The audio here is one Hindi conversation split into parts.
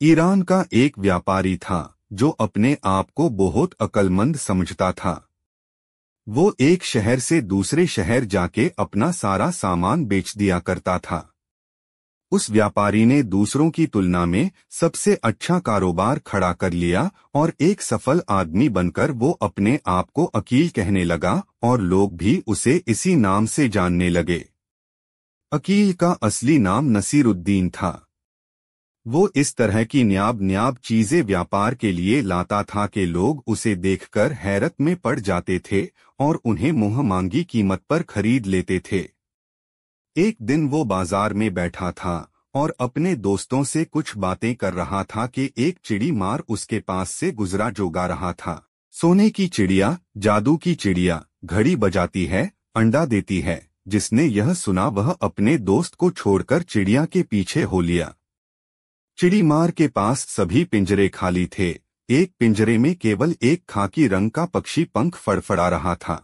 ईरान का एक व्यापारी था जो अपने आप को बहुत अक्लमंद समझता था। वो एक शहर से दूसरे शहर जाके अपना सारा सामान बेच दिया करता था। उस व्यापारी ने दूसरों की तुलना में सबसे अच्छा कारोबार खड़ा कर लिया और एक सफल आदमी बनकर वो अपने आप को अकील कहने लगा और लोग भी उसे इसी नाम से जानने लगे। अकील का असली नाम नसीरुद्दीन था। वो इस तरह की न्याब चीजें व्यापार के लिए लाता था कि लोग उसे देखकर हैरत में पड़ जाते थे और उन्हें मुंह मांगी कीमत पर खरीद लेते थे। एक दिन वो बाजार में बैठा था और अपने दोस्तों से कुछ बातें कर रहा था कि एक चिड़ी मार उसके पास से गुजरा जो गा रहा था, सोने की चिड़िया, जादू की चिड़िया, घड़ी बजाती है, अंडा देती है। जिसने यह सुना वह अपने दोस्त को छोड़कर चिड़िया के पीछे हो लिया। चिड़ी मार के पास सभी पिंजरे खाली थे। एक पिंजरे में केवल एक खाकी रंग का पक्षी पंख फड़फड़ा रहा था।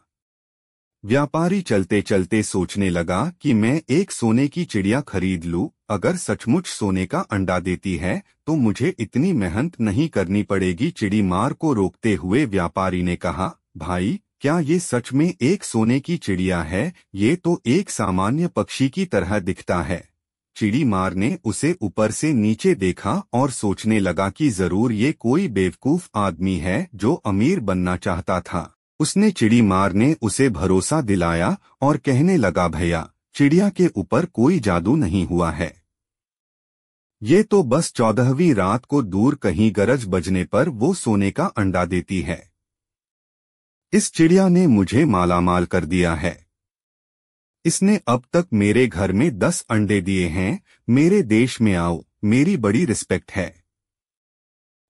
व्यापारी चलते चलते सोचने लगा कि मैं एक सोने की चिड़िया खरीद लूं। अगर सचमुच सोने का अंडा देती है तो मुझे इतनी मेहनत नहीं करनी पड़ेगी। चिड़ी मार को रोकते हुए व्यापारी ने कहा, भाई, क्या ये सच में एक सोने की चिड़िया है? ये तो एक सामान्य पक्षी की तरह दिखता है। चिड़ी मार ने उसे ऊपर से नीचे देखा और सोचने लगा कि जरूर ये कोई बेवकूफ आदमी है जो अमीर बनना चाहता था। उसने चिड़ी मार ने उसे भरोसा दिलाया और कहने लगा, भैया, चिड़िया के ऊपर कोई जादू नहीं हुआ है। ये तो बस 14वीं रात को दूर कहीं गरज बजने पर वो सोने का अंडा देती है। इस चिड़िया ने मुझे मालामाल कर दिया है। इसने अब तक मेरे घर में 10 अंडे दिए हैं। मेरे देश में आओ, मेरी बड़ी रिस्पेक्ट है।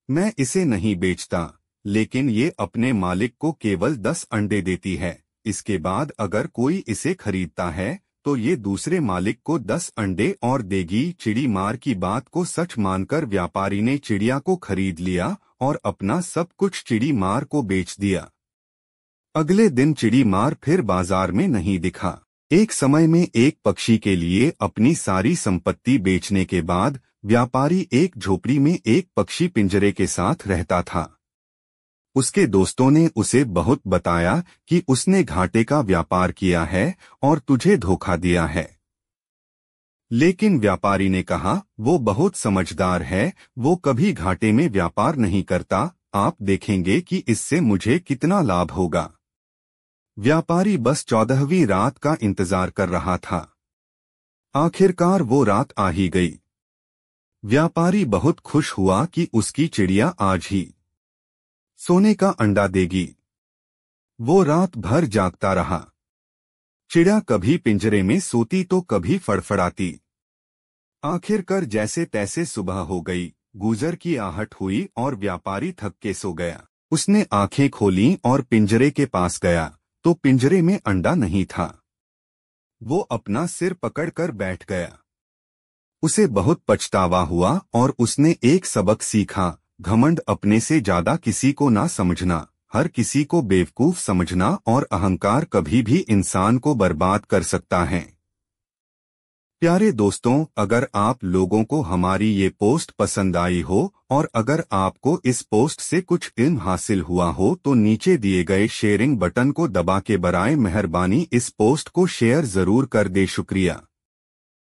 मैं इसे नहीं बेचता, लेकिन ये अपने मालिक को केवल 10 अंडे देती है। इसके बाद अगर कोई इसे खरीदता है तो ये दूसरे मालिक को 10 अंडे और देगी। चिड़ी मार की बात को सच मानकर व्यापारी ने चिड़िया को खरीद लिया और अपना सब कुछ चिड़ी मार को बेच दिया। अगले दिन चिड़ी मार फिर बाजार में नहीं दिखा। एक समय में एक पक्षी के लिए अपनी सारी संपत्ति बेचने के बाद व्यापारी एक झोपड़ी में एक पक्षी पिंजरे के साथ रहता था। उसके दोस्तों ने उसे बहुत बताया कि उसने घाटे का व्यापार किया है और तुझे धोखा दिया है। लेकिन व्यापारी ने कहा, वो बहुत समझदार है, वो कभी घाटे में व्यापार नहीं करता। आप देखेंगे कि इससे मुझे कितना लाभ होगा। व्यापारी बस 14वीं रात का इंतजार कर रहा था। आखिरकार वो रात आ ही गई। व्यापारी बहुत खुश हुआ कि उसकी चिड़िया आज ही सोने का अंडा देगी। वो रात भर जागता रहा। चिड़िया कभी पिंजरे में सोती तो कभी फड़फड़ाती। आखिरकार जैसे तैसे सुबह हो गई, गुजर की आहट हुई और व्यापारी थक के सो गया। उसने आंखें खोलीं और पिंजरे के पास गया तो पिंजरे में अंडा नहीं था। वो अपना सिर पकड़कर बैठ गया। उसे बहुत पछतावा हुआ और उसने एक सबक सीखा, घमंड अपने से ज्यादा किसी को ना समझना, हर किसी को बेवकूफ समझना और अहंकार कभी भी इंसान को बर्बाद कर सकता है। प्यारे दोस्तों, अगर आप लोगों को हमारी ये पोस्ट पसंद आई हो और अगर आपको इस पोस्ट से कुछ इल्म हासिल हुआ हो तो नीचे दिए गए शेयरिंग बटन को दबा के बराए मेहरबानी इस पोस्ट को शेयर जरूर कर दे। शुक्रिया।